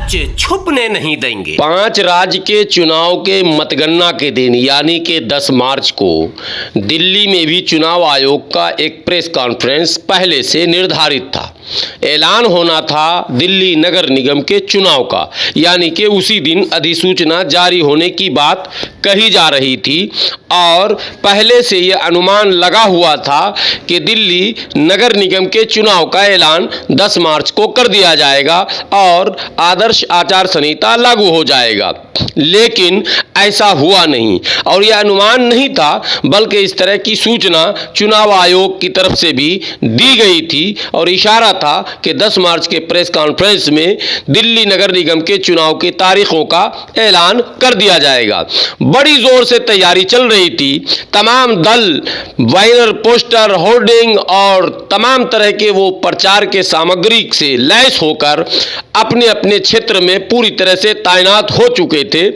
राज्य छुपने नहीं देंगे। 5 राज्य के चुनाव के मतगणना के दिन यानी कि 10 मार्च को दिल्ली में भी चुनाव आयोग का एक प्रेस कॉन्फ्रेंस पहले से निर्धारित था। ऐलान होना था दिल्ली नगर निगम के चुनाव का, यानी कि उसी दिन अधिसूचना जारी होने की बात कही जा रही थी और पहले से यह अनुमान लगा हुआ था कि दिल्ली नगर निगम के चुनाव का ऐलान 10 मार्च को कर दिया जाएगा और आदर्श आचार संहिता लागू हो जाएगा। लेकिन ऐसा हुआ नहीं और यह अनुमान नहीं था, बल्कि इस तरह की सूचना चुनाव आयोग की तरफ से भी दी गई थी और इशारा था कि 10 मार्च के प्रेस कॉन्फ्रेंस में दिल्ली नगर निगम के चुनाव की तारीखों का ऐलान कर दिया जाएगा। बड़ी जोर से तैयारी चल रही थी। तमाम दल बैनर, पोस्टर, होर्डिंग और तमाम तरह के वो प्रचार के सामग्री से लैस होकर अपने अपने क्षेत्र में पूरी तरह से तैनात हो चुके थे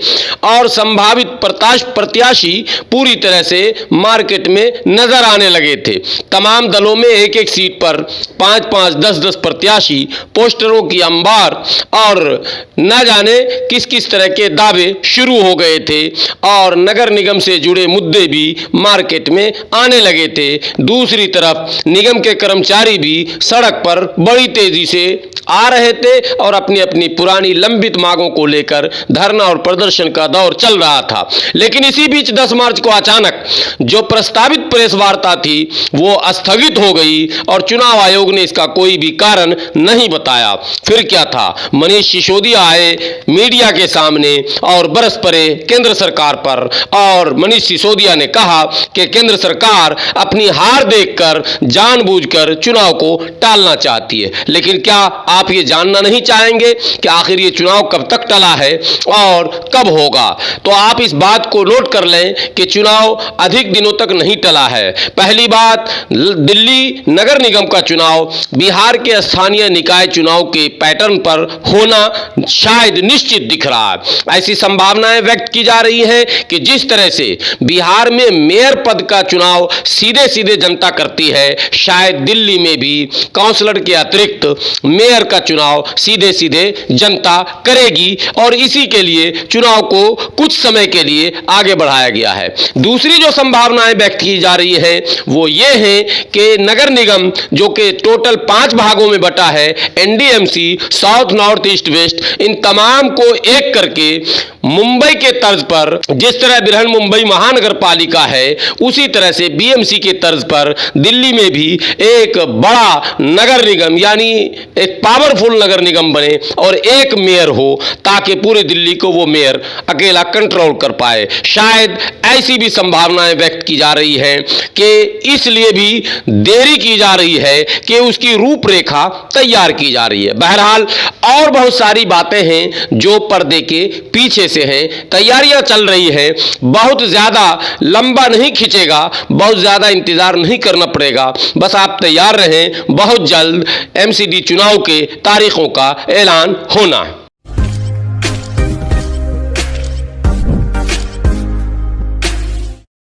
और संभावित प्रत्याशी पूरी तरह से मार्केट में नजर आने लगे थे। तमाम दलों में एक एक सीट पर 5-5, 10-10 प्रत्याशी, पोस्टरों की अंबार और न जाने किस किस तरह के दावे शुरू हो गए थे और नगर निगम से जुड़े मुद्दे भी मार्केट में आने लगे थे। दूसरी तरफ निगम के कर्मचारी भी सड़क पर बड़ी तेजी से आ रहे थे और अपनी अपनी पुरानी लंबित मांगों को लेकर धरना और प्रदर्शन का दौर चल रहा था। लेकिन इसी बीच 10 मार्च को अचानक जो प्रस्तावित प्रेस वार्ता थी वो स्थगित हो गई और चुनाव आयोग ने इसका कोई भी कारण नहीं बताया। फिर क्या था, मनीष सिसोदिया आए मीडिया के सामने और बरस पड़े केंद्र सरकार पर और मनीष सिसोदिया ने कहा कि केंद्र सरकार अपनी हार देखकर जानबूझकर चुनाव को टालना चाहती है। लेकिन क्या आप ये जानना नहीं चाहेंगे कि आखिर ये चुनाव कब तक टला है और कब होगा? तो आप इस बात को नोट कर लें कि चुनाव अधिक दिनों तक नहीं टला है। पहली बात, दिल्ली नगर निगम का चुनाव बिहार के स्थानीय निकाय चुनाव के पैटर्न पर होना शायद निश्चित दिख रहा है। ऐसी संभावनाएं व्यक्त की जा रही हैं कि जिस तरह से बिहार में मेयर पद का चुनाव सीधे सीधे जनता करती है, शायद दिल्ली में भी काउंसलर के अतिरिक्त मेयर का चुनाव सीधे सीधे जनता करेगी और इसी के लिए चुनाव को कुछ समय के लिए आगे बढ़ाया गया है। दूसरी जो संभावनाएं व्यक्त की जा रही है वो ये है कि नगर निगम जो कि टोटल 5 भागों में बटा है, NDMC, south, north, east, west, इन तमाम को एक करके मुंबई के तर्ज पर, जिस तरह बृहन मुंबई महानगर पालिका है उसी तरह से बीएमसी के तर्ज पर दिल्ली में भी एक बड़ा नगर निगम यानी एक पावरफुल नगर निगम बने और एक मेयर हो ताकि पूरे दिल्ली को वो मेयर अकेला कंट्रोल कर पाए। शायद ऐसी भी संभावनाएं व्यक्त की जा रही हैं कि इसलिए भी देरी की जा रही है कि उसकी रूपरेखा तैयार की जा रही है। बहरहाल और बहुत सारी बातें हैं जो पर्दे के पीछे से हैं, तैयारियां चल रही हैं। बहुत ज्यादा लंबा नहीं खींचेगा, बहुत ज्यादा इंतजार नहीं करना पड़ेगा, बस आप तैयार रहें। बहुत जल्द एमसीडी चुनाव के तारीखों का ऐलान होना है।